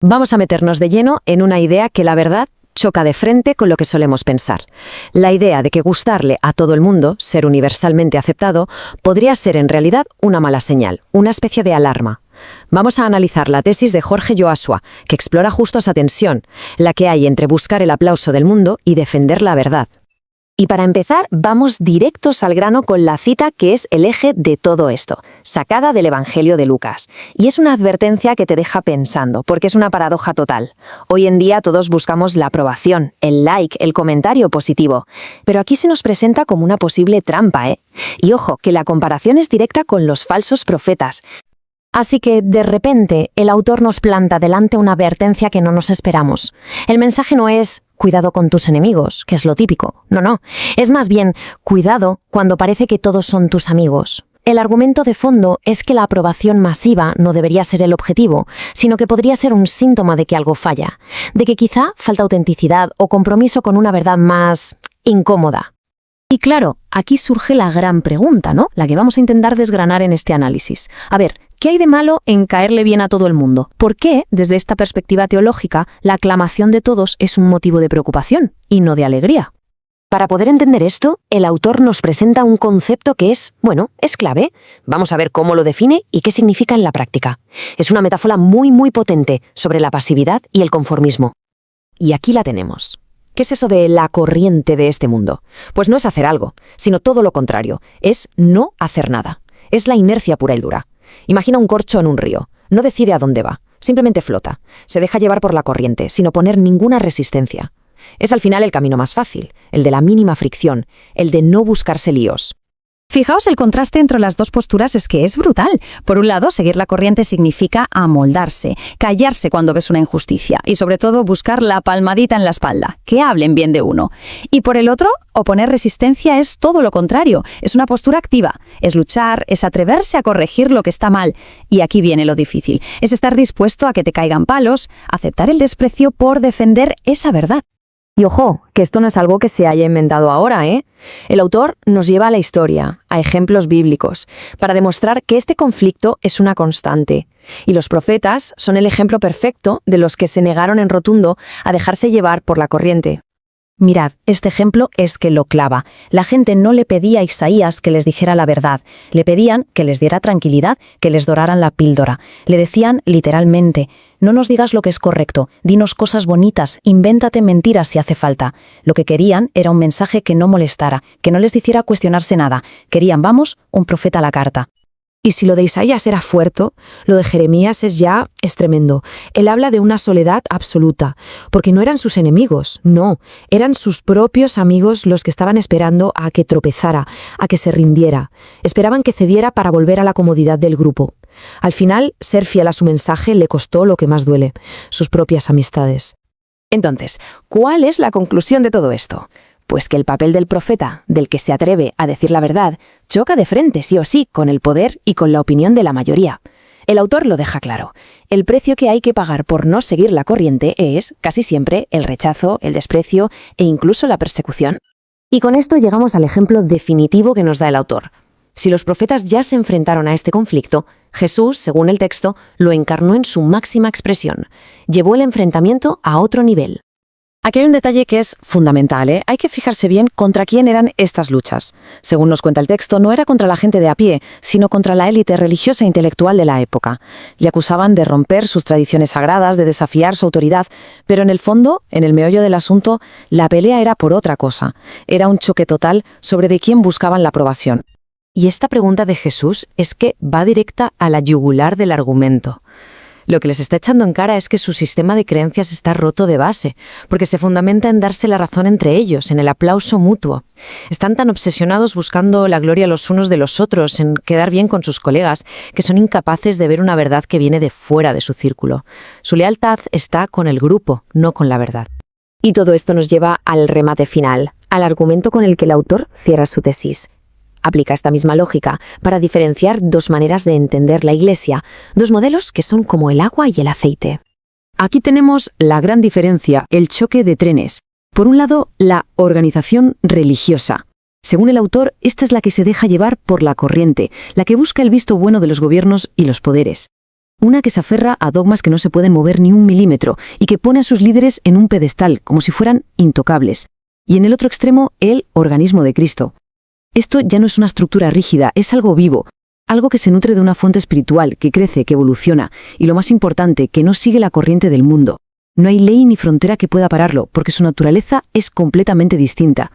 Vamos a meternos de lleno en una idea que la verdad choca de frente con lo que solemos pensar. La idea de que gustarle a todo el mundo, ser universalmente aceptado, podría ser en realidad una mala señal, una especie de alarma. Vamos a analizar la tesis de Jorge Yoasua, que explora justo esa tensión, la que hay entre buscar el aplauso del mundo y defender la verdad. Y para empezar, vamos directos al grano con la cita que es el eje de todo esto, sacada del Evangelio de Lucas. Y es una advertencia que te deja pensando, porque es una paradoja total. Hoy en día todos buscamos la aprobación, el like, el comentario positivo. Pero aquí se nos presenta como una posible trampa, ¿eh? Y ojo, que la comparación es directa con los falsos profetas. Así que, de repente, el autor nos planta delante una advertencia que no nos esperamos. El mensaje no es «cuidado con tus enemigos», que es lo típico. No. Es más bien «cuidado cuando parece que todos son tus amigos». El argumento de fondo es que la aprobación masiva no debería ser el objetivo, sino que podría ser un síntoma de que algo falla, de que quizá falta autenticidad o compromiso con una verdad más incómoda. Y claro, aquí surge la gran pregunta, ¿no? La que vamos a intentar desgranar en este análisis. A ver, ¿qué hay de malo en caerle bien a todo el mundo? ¿Por qué, desde esta perspectiva teológica, la aclamación de todos es un motivo de preocupación y no de alegría? Para poder entender esto, el autor nos presenta un concepto que es clave. Vamos a ver cómo lo define y qué significa en la práctica. Es una metáfora muy potente sobre la pasividad y el conformismo. Y aquí la tenemos. ¿Qué es eso de la corriente de este mundo? Pues no es hacer algo, sino todo lo contrario. Es no hacer nada. Es la inercia pura y dura. Imagina un corcho en un río. No decide a dónde va. Simplemente flota. Se deja llevar por la corriente, sin oponer ninguna resistencia. Es al final el camino más fácil, el de la mínima fricción, el de no buscarse líos. Fijaos, el contraste entre las dos posturas es que es brutal. Por un lado, seguir la corriente significa amoldarse, callarse cuando ves una injusticia y sobre todo buscar la palmadita en la espalda, que hablen bien de uno. Y por el otro, oponer resistencia es todo lo contrario, es una postura activa, es luchar, es atreverse a corregir lo que está mal. Y aquí viene lo difícil, es estar dispuesto a que te caigan palos, aceptar el desprecio por defender esa verdad. Y ojo, que esto no es algo que se haya inventado ahora, ¿eh? El autor nos lleva a la historia, a ejemplos bíblicos, para demostrar que este conflicto es una constante. Y los profetas son el ejemplo perfecto de los que se negaron en rotundo a dejarse llevar por la corriente. Mirad, este ejemplo es que lo clava. La gente no le pedía a Isaías que les dijera la verdad. Le pedían que les diera tranquilidad, que les doraran la píldora. Le decían literalmente, no nos digas lo que es correcto, dinos cosas bonitas, invéntate mentiras si hace falta. Lo que querían era un mensaje que no molestara, que no les hiciera cuestionarse nada. Querían, un profeta a la carta. Y si lo de Isaías era fuerte, lo de Jeremías es tremendo. Él habla de una soledad absoluta, porque no eran sus enemigos, no, eran sus propios amigos los que estaban esperando a que tropezara, a que se rindiera. Esperaban que cediera para volver a la comodidad del grupo. Al final, ser fiel a su mensaje le costó lo que más duele, sus propias amistades. Entonces, ¿cuál es la conclusión de todo esto? Pues que el papel del profeta, del que se atreve a decir la verdad, choca de frente sí o sí con el poder y con la opinión de la mayoría. El autor lo deja claro. El precio que hay que pagar por no seguir la corriente es, casi siempre, el rechazo, el desprecio e incluso la persecución. Y con esto llegamos al ejemplo definitivo que nos da el autor. Si los profetas ya se enfrentaron a este conflicto, Jesús, según el texto, lo encarnó en su máxima expresión. Llevó el enfrentamiento a otro nivel. Aquí hay un detalle que es fundamental, ¿eh? Hay que fijarse bien contra quién eran estas luchas. Según nos cuenta el texto, no era contra la gente de a pie, sino contra la élite religiosa e intelectual de la época. Le acusaban de romper sus tradiciones sagradas, de desafiar su autoridad, pero en el fondo, en el meollo del asunto, la pelea era por otra cosa. Era un choque total sobre de quién buscaban la aprobación. Y esta pregunta de Jesús es que va directa a la yugular del argumento. Lo que les está echando en cara es que su sistema de creencias está roto de base, porque se fundamenta en darse la razón entre ellos, en el aplauso mutuo. Están tan obsesionados buscando la gloria los unos de los otros, en quedar bien con sus colegas, que son incapaces de ver una verdad que viene de fuera de su círculo. Su lealtad está con el grupo, no con la verdad. Y todo esto nos lleva al remate final, al argumento con el que el autor cierra su tesis. Aplica esta misma lógica para diferenciar dos maneras de entender la Iglesia, dos modelos que son como el agua y el aceite. Aquí tenemos la gran diferencia, el choque de trenes. Por un lado, la organización religiosa. Según el autor, esta es la que se deja llevar por la corriente, la que busca el visto bueno de los gobiernos y los poderes. Una que se aferra a dogmas que no se pueden mover ni un milímetro y que pone a sus líderes en un pedestal, como si fueran intocables. Y en el otro extremo, el organismo de Cristo. Esto ya no es una estructura rígida, es algo vivo, algo que se nutre de una fuente espiritual, que crece, que evoluciona, y lo más importante, que no sigue la corriente del mundo. No hay ley ni frontera que pueda pararlo, porque su naturaleza es completamente distinta.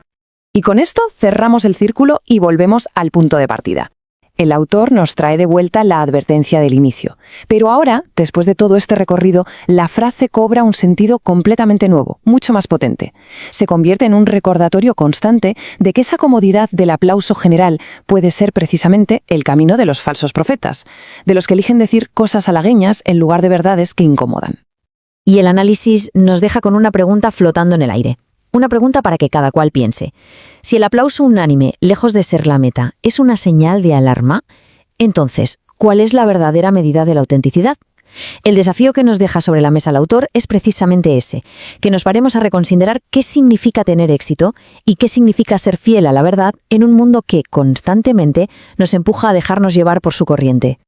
Y con esto cerramos el círculo y volvemos al punto de partida. El autor nos trae de vuelta la advertencia del inicio. Pero ahora, después de todo este recorrido, la frase cobra un sentido completamente nuevo, mucho más potente. Se convierte en un recordatorio constante de que esa comodidad del aplauso general puede ser precisamente el camino de los falsos profetas, de los que eligen decir cosas halagüeñas en lugar de verdades que incomodan. Y el análisis nos deja con una pregunta flotando en el aire. Una pregunta para que cada cual piense. Si el aplauso unánime, lejos de ser la meta, es una señal de alarma, entonces, ¿cuál es la verdadera medida de la autenticidad? El desafío que nos deja sobre la mesa el autor es precisamente ese, que nos paremos a reconsiderar qué significa tener éxito y qué significa ser fiel a la verdad en un mundo que, constantemente, nos empuja a dejarnos llevar por su corriente.